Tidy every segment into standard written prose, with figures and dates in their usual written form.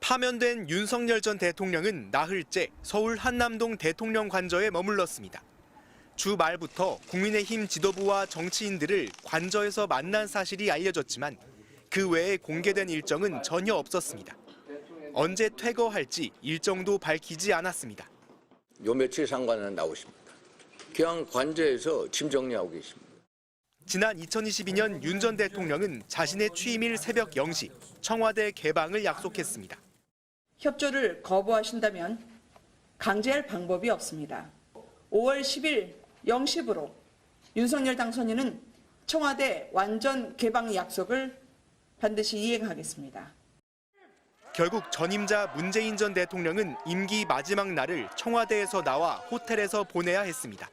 파면된 윤석열 전 대통령은 나흘째 서울 한남동 대통령 관저에 머물렀습니다. 주 말부터 국민의힘 지도부와 정치인들을 관저에서 만난 사실이 알려졌지만 그 외에 공개된 일정은 전혀 없었습니다. 언제 퇴거할지 일정도 밝히지 않았습니다. 요 며칠 상관은 나오십니다. 그냥 관저에서 짐 정리하고 계십니다. 지난 2022년 윤 전 대통령은 자신의 취임일 새벽 0시 청와대 개방을 약속했습니다. 협조를 거부하신다면 강제할 방법이 없습니다. 5월 10일 0시부로 윤석열 당선인은 청와대 완전 개방 약속을 반드시 이행하겠습니다. 결국 전임자 문재인 전 대통령은 임기 마지막 날을 청와대에서 나와 호텔에서 보내야 했습니다.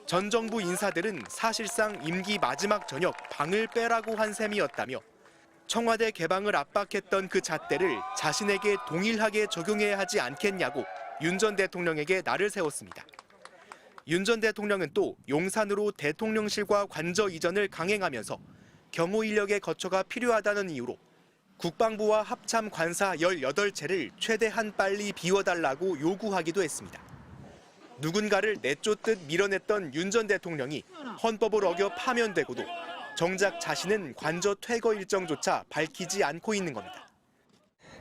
전 정부 인사들은 사실상 임기 마지막 저녁 방을 빼라고 한 셈이었다며 청와대 개방을 압박했던 그 잣대를 자신에게 동일하게 적용해야 하지 않겠냐고 윤 전 대통령에게 날을 세웠습니다. 윤 전 대통령은 또 용산으로 대통령실과 관저 이전을 강행하면서 경호 인력의 거처가 필요하다는 이유로 국방부와 합참 관사 18채를 최대한 빨리 비워달라고 요구하기도 했습니다. 누군가를 내쫓듯 밀어냈던 윤 전 대통령이 헌법을 어겨 파면되고도 정작 자신은 관저 퇴거 일정조차 밝히지 않고 있는 겁니다.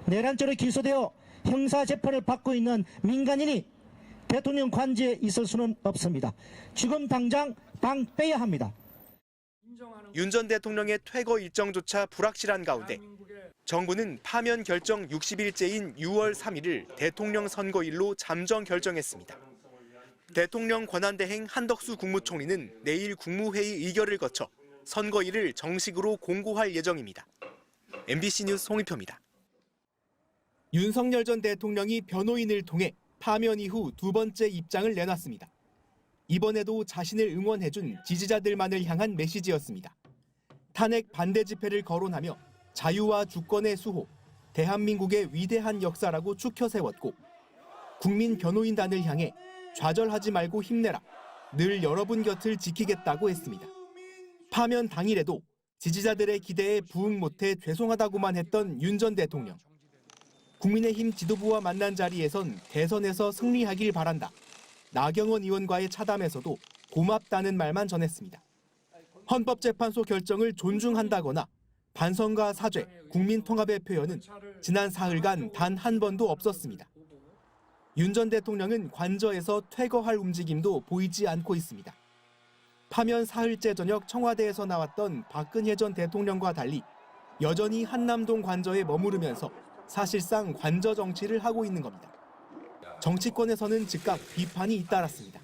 내란죄로 기소되어 형사재판을 받고 있는 민간인이 대통령 관저에 있을 수는 없습니다. 지금 당장 방 빼야 합니다. 윤 전 대통령의 퇴거 일정조차 불확실한 가운데 정부는 파면 결정 60일째인 6월 3일을 대통령 선거일로 잠정 결정했습니다. 대통령 권한대행 한덕수 국무총리는 내일 국무회의 의결을 거쳐 선거일을 정식으로 공고할 예정입니다. MBC 뉴스 송희표입니다. 윤석열 전 대통령이 변호인을 통해 파면 이후 두 번째 입장을 내놨습니다. 이번에도 자신을 응원해준 지지자들만을 향한 메시지였습니다. 탄핵 반대 집회를 거론하며 자유와 주권의 수호, 대한민국의 위대한 역사라고 축혀 세웠고 국민 변호인단을 향해 좌절하지 말고 힘내라, 늘 여러분 곁을 지키겠다고 했습니다. 파면 당일에도 지지자들의 기대에 부응 못해 죄송하다고만 했던 윤 전 대통령. 국민의힘 지도부와 만난 자리에선 대선에서 승리하길 바란다. 나경원 의원과의 차담에서도 고맙다는 말만 전했습니다. 헌법재판소 결정을 존중한다거나 반성과 사죄, 국민통합의 표현은 지난 사흘간 단 한 번도 없었습니다. 윤 전 대통령은 관저에서 퇴거할 움직임도 보이지 않고 있습니다. 파면 사흘째 저녁 청와대에서 나왔던 박근혜 전 대통령과 달리 여전히 한남동 관저에 머무르면서 사실상 관저 정치를 하고 있는 겁니다. 정치권에서는 즉각 비판이 잇따랐습니다.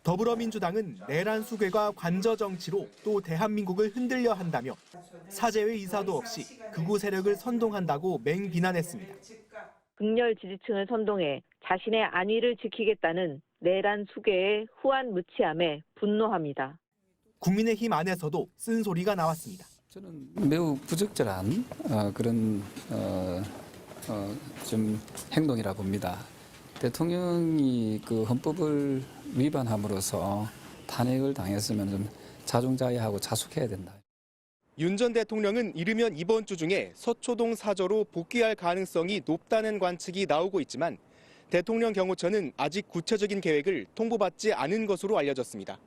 더불어민주당은 내란 수괴가 관저 정치로 또 대한민국을 흔들려 한다며 사제회 이사도 없이 극우 세력을 선동한다고 맹비난했습니다. 극렬 지지층을 선동해 자신의 안위를 지키겠다는 내란 수괴의 후한 무치함에 분노합니다. 국민의힘 안에서도 쓴소리가 나왔습니다. 저는 매우 부적절한 그런 좀 행동이라 봅니다. 대통령이 그 헌법을 위반함으로써 탄핵을 당했으면 좀 자중자애하고 자숙해야 된다. 윤 전 대통령은 이르면 이번 주 중에 서초동 사저로 복귀할 가능성이 높다는 관측이 나오고 있지만 대통령 경호처는 아직 구체적인 계획을 통보받지 않은 것으로 알려졌습니다.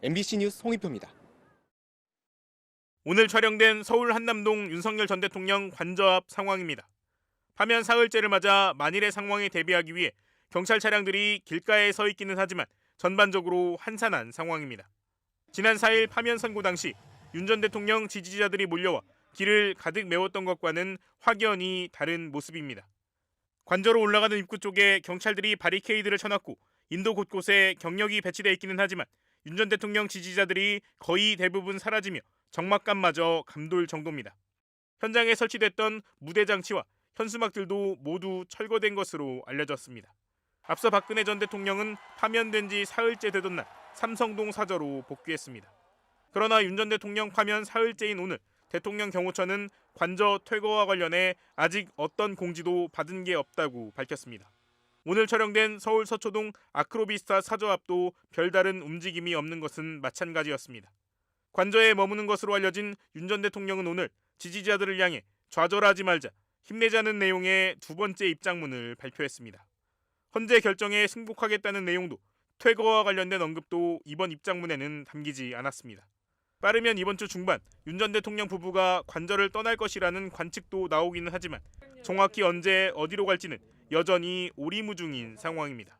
MBC 뉴스 송희표입니다. 오늘 촬영된 서울 한남동 윤석열 전 대통령 관저 앞 상황입니다. 파면 사흘째를 맞아 만일의 상황에 대비하기 위해 경찰 차량들이 길가에 서 있기는 하지만 전반적으로 한산한 상황입니다. 지난 4일 파면 선고 당시 윤 전 대통령 지지자들이 몰려와 길을 가득 메웠던 것과는 확연히 다른 모습입니다. 관저로 올라가는 입구 쪽에 경찰들이 바리케이드를 쳐놨고 인도 곳곳에 경력이 배치돼 있기는 하지만 윤 전 대통령 지지자들이 거의 대부분 사라지며 적막감마저 감돌 정도입니다. 현장에 설치됐던 무대 장치와 현수막들도 모두 철거된 것으로 알려졌습니다. 앞서 박근혜 전 대통령은 파면된 지 사흘째 되던 날 삼성동 사저로 복귀했습니다. 그러나 윤 전 대통령 파면 사흘째인 오늘 대통령 경호처는 관저 퇴거와 관련해 아직 어떤 공지도 받은 게 없다고 밝혔습니다. 오늘 촬영된 서울 서초동 아크로비스타 사저 앞도 별다른 움직임이 없는 것은 마찬가지였습니다. 관저에 머무는 것으로 알려진 윤 전 대통령은 오늘 지지자들을 향해 좌절하지 말자, 힘내자는 내용의 두 번째 입장문을 발표했습니다. 헌재 결정에 승복하겠다는 내용도 퇴거와 관련된 언급도 이번 입장문에는 담기지 않았습니다. 빠르면 이번 주 중반 윤 전 대통령 부부가 관저를 떠날 것이라는 관측도 나오기는 하지만 정확히 언제 어디로 갈지는 여전히 오리무중인 상황입니다.